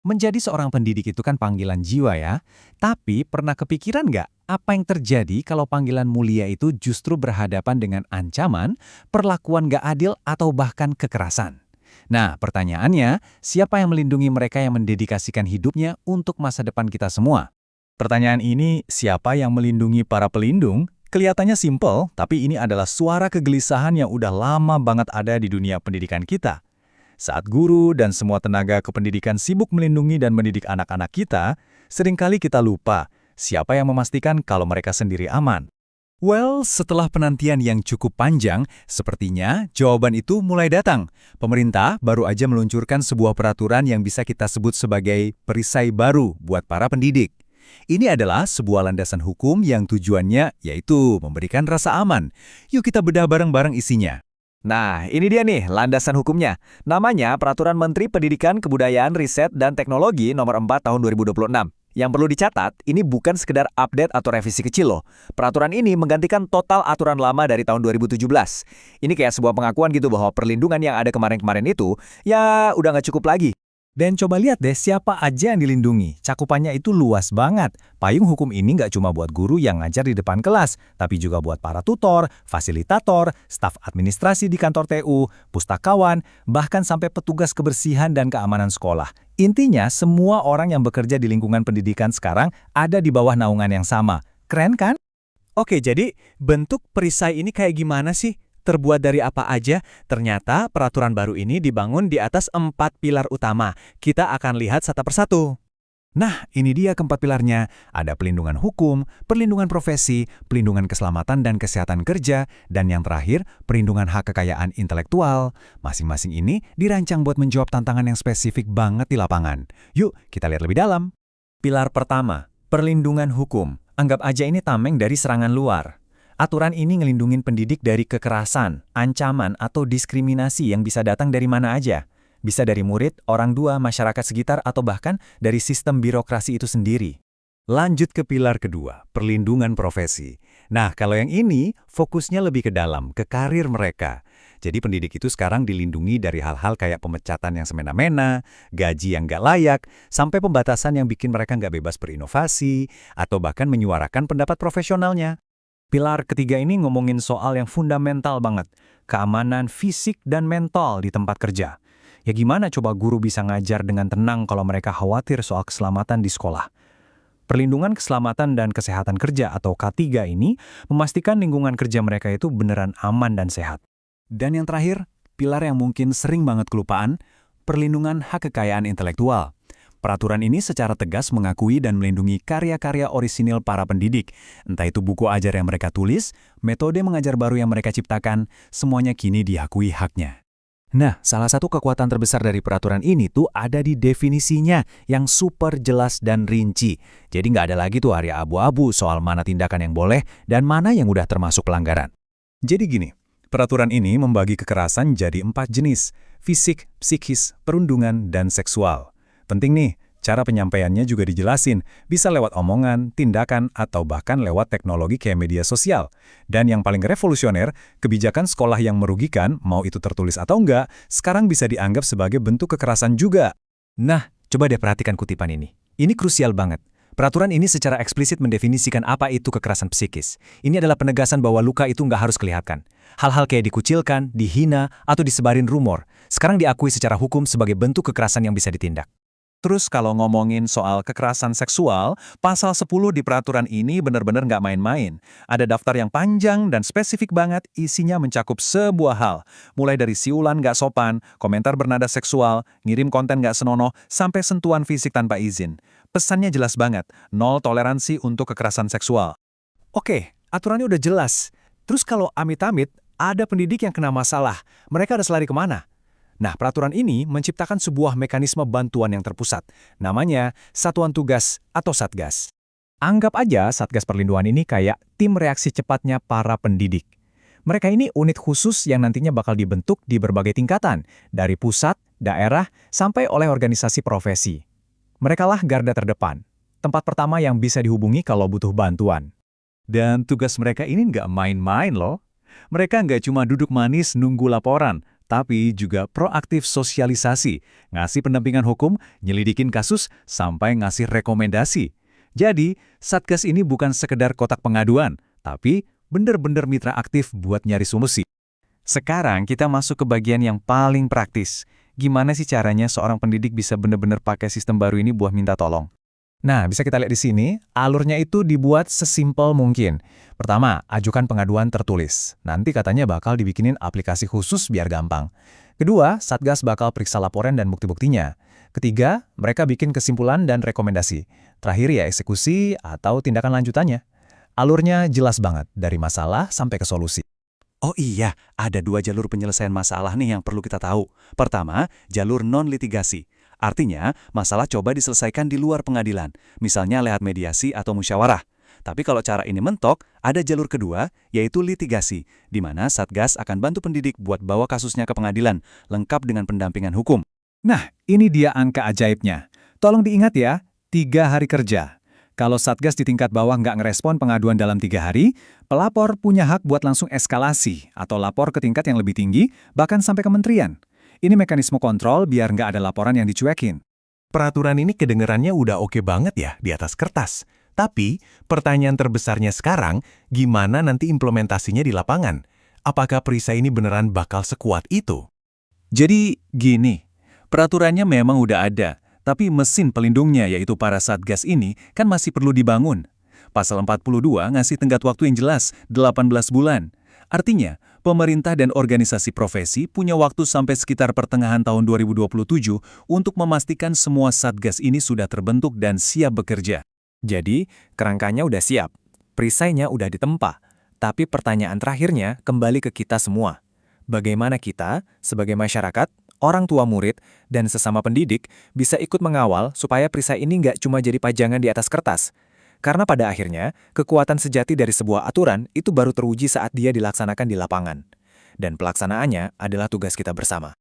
Menjadi seorang pendidik itu kan panggilan jiwa ya. Tapi pernah kepikiran nggak apa yang terjadi kalau panggilan mulia itu justru berhadapan dengan ancaman, perlakuan nggak adil atau bahkan kekerasan? Nah, pertanyaannya, siapa yang melindungi mereka yang mendedikasikan hidupnya untuk masa depan kita semua? Pertanyaan ini, siapa yang melindungi para pelindung? Kelihatannya simpel, tapi ini adalah suara kegelisahan yang udah lama banget ada di dunia pendidikan kita. Saat guru dan semua tenaga kependidikan sibuk melindungi dan mendidik anak-anak kita, seringkali kita lupa siapa yang memastikan kalau mereka sendiri aman. Well, setelah penantian yang cukup panjang, sepertinya jawaban itu mulai datang. Pemerintah baru aja meluncurkan sebuah peraturan yang bisa kita sebut sebagai perisai baru buat para pendidik. Ini adalah sebuah landasan hukum yang tujuannya yaitu memberikan rasa aman. Yuk kita bedah bareng-bareng isinya. Nah, ini dia nih landasan hukumnya. Namanya Peraturan Menteri Pendidikan, Kebudayaan, Riset, dan Teknologi Nomor 4 Tahun 2026. Yang perlu dicatat, ini bukan sekedar update atau revisi kecil loh. Peraturan ini menggantikan total aturan lama dari tahun 2017. Ini kayak sebuah pengakuan gitu bahwa perlindungan yang ada kemarin-kemarin itu, ya udah nggak cukup lagi. Dan coba lihat deh siapa aja yang dilindungi. Cakupannya itu luas banget. Payung hukum ini nggak cuma buat guru yang ngajar di depan kelas, tapi juga buat para tutor, fasilitator, staf administrasi di kantor TU, pustakawan, bahkan sampai petugas kebersihan dan keamanan sekolah. Intinya, semua orang yang bekerja di lingkungan pendidikan sekarang ada di bawah naungan yang sama. Keren kan? Oke, jadi bentuk perisai ini kayak gimana sih? Terbuat dari apa aja? Ternyata peraturan baru ini dibangun di atas 4 pilar utama. Kita akan lihat satu persatu. Nah, ini dia keempat pilarnya. Ada pelindungan hukum, perlindungan profesi, pelindungan keselamatan dan kesehatan kerja, dan yang terakhir, perlindungan hak kekayaan intelektual. Masing-masing ini dirancang buat menjawab tantangan yang spesifik banget di lapangan. Yuk, kita lihat lebih dalam. Pilar pertama, perlindungan hukum. Anggap aja ini tameng dari serangan luar. Aturan ini ngelindungin pendidik dari kekerasan, ancaman, atau diskriminasi yang bisa datang dari mana aja. Bisa dari murid, orang tua, masyarakat sekitar, atau bahkan dari sistem birokrasi itu sendiri. Lanjut ke pilar kedua, perlindungan profesi. Nah, kalau yang ini, fokusnya lebih ke dalam, ke karir mereka. Jadi pendidik itu sekarang dilindungi dari hal-hal kayak pemecatan yang semena-mena, gaji yang nggak layak, sampai pembatasan yang bikin mereka nggak bebas berinovasi, atau bahkan menyuarakan pendapat profesionalnya. Pilar ketiga ini ngomongin soal yang fundamental banget, keamanan fisik dan mental di tempat kerja. Ya gimana coba guru bisa ngajar dengan tenang kalau mereka khawatir soal keselamatan di sekolah? Perlindungan keselamatan dan kesehatan kerja atau K3 ini memastikan lingkungan kerja mereka itu beneran aman dan sehat. Dan yang terakhir, pilar yang mungkin sering banget kelupaan, perlindungan hak kekayaan intelektual. Peraturan ini secara tegas mengakui dan melindungi karya-karya orisinil para pendidik. Entah itu buku ajar yang mereka tulis, metode mengajar baru yang mereka ciptakan, semuanya kini diakui haknya. Nah, salah satu kekuatan terbesar dari peraturan ini tuh ada di definisinya yang super jelas dan rinci. Jadi nggak ada lagi tuh area abu-abu soal mana tindakan yang boleh dan mana yang udah termasuk pelanggaran. Jadi gini, peraturan ini membagi kekerasan jadi 4 jenis, fisik, psikis, perundungan, dan seksual. Penting nih, cara penyampaiannya juga dijelasin, bisa lewat omongan, tindakan, atau bahkan lewat teknologi kayak media sosial. Dan yang paling revolusioner, kebijakan sekolah yang merugikan, mau itu tertulis atau enggak, sekarang bisa dianggap sebagai bentuk kekerasan juga. Nah, coba deh perhatikan kutipan ini. Ini krusial banget. Peraturan ini secara eksplisit mendefinisikan apa itu kekerasan psikis. Ini adalah penegasan bahwa luka itu nggak harus kelihatan. Hal-hal kayak dikucilkan, dihina, atau disebarin rumor, sekarang diakui secara hukum sebagai bentuk kekerasan yang bisa ditindak. Terus kalau ngomongin soal kekerasan seksual, pasal 10 di peraturan ini benar-benar nggak main-main. Ada daftar yang panjang dan spesifik banget, isinya mencakup sebuah hal. Mulai dari siulan nggak sopan, komentar bernada seksual, ngirim konten nggak senonoh, sampai sentuhan fisik tanpa izin. Pesannya jelas banget, nol toleransi untuk kekerasan seksual. Oke, aturannya udah jelas. Terus kalau amit-amit, ada pendidik yang kena masalah, mereka harus lari kemana? Nah, peraturan ini menciptakan sebuah mekanisme bantuan yang terpusat. Namanya Satuan Tugas atau Satgas. Anggap aja Satgas Perlindungan ini kayak tim reaksi cepatnya para pendidik. Mereka ini unit khusus yang nantinya bakal dibentuk di berbagai tingkatan, dari pusat, daerah, sampai oleh organisasi profesi. Merekalah garda terdepan, tempat pertama yang bisa dihubungi kalau butuh bantuan. Dan tugas mereka ini nggak main-main loh. Mereka nggak cuma duduk manis nunggu laporan, tapi juga proaktif sosialisasi, ngasih pendampingan hukum, nyelidikin kasus, sampai ngasih rekomendasi. Jadi, Satgas ini bukan sekedar kotak pengaduan, tapi bener-bener mitra aktif buat nyari solusi. Sekarang kita masuk ke bagian yang paling praktis. Gimana sih caranya seorang pendidik bisa bener-bener pakai sistem baru ini buat minta tolong? Nah, bisa kita lihat di sini, alurnya itu dibuat sesimpel mungkin. Pertama, ajukan pengaduan tertulis. Nanti katanya bakal dibikinin aplikasi khusus biar gampang. Kedua, Satgas bakal periksa laporan dan bukti-buktinya. Ketiga, mereka bikin kesimpulan dan rekomendasi. Terakhir ya eksekusi atau tindakan lanjutannya. Alurnya jelas banget, dari masalah sampai ke solusi. Oh iya, ada 2 jalur penyelesaian masalah nih yang perlu kita tahu. Pertama, jalur non-litigasi. Artinya, masalah coba diselesaikan di luar pengadilan, misalnya lewat mediasi atau musyawarah. Tapi kalau cara ini mentok, ada jalur kedua, yaitu litigasi, di mana Satgas akan bantu pendidik buat bawa kasusnya ke pengadilan, lengkap dengan pendampingan hukum. Nah, ini dia angka ajaibnya. Tolong diingat ya, 3 hari kerja. Kalau Satgas di tingkat bawah nggak ngerespon pengaduan dalam 3 hari, pelapor punya hak buat langsung eskalasi atau lapor ke tingkat yang lebih tinggi, bahkan sampai kementerian. Ini mekanisme kontrol biar nggak ada laporan yang dicuekin. Peraturan ini kedengerannya udah oke banget ya di atas kertas. Tapi, pertanyaan terbesarnya sekarang, gimana nanti implementasinya di lapangan? Apakah perisai ini beneran bakal sekuat itu? Jadi, gini, peraturannya memang udah ada, tapi mesin pelindungnya yaitu para Satgas ini kan masih perlu dibangun. Pasal 42 ngasih tenggat waktu yang jelas, 18 bulan. Artinya, pemerintah dan organisasi profesi punya waktu sampai sekitar pertengahan tahun 2027 untuk memastikan semua Satgas ini sudah terbentuk dan siap bekerja. Jadi, kerangkanya udah siap, perisainya udah ditempa, tapi pertanyaan terakhirnya kembali ke kita semua. Bagaimana kita, sebagai masyarakat, orang tua murid, dan sesama pendidik, bisa ikut mengawal supaya perisai ini nggak cuma jadi pajangan di atas kertas? Karena pada akhirnya, kekuatan sejati dari sebuah aturan itu baru teruji saat dia dilaksanakan di lapangan. Dan pelaksanaannya adalah tugas kita bersama.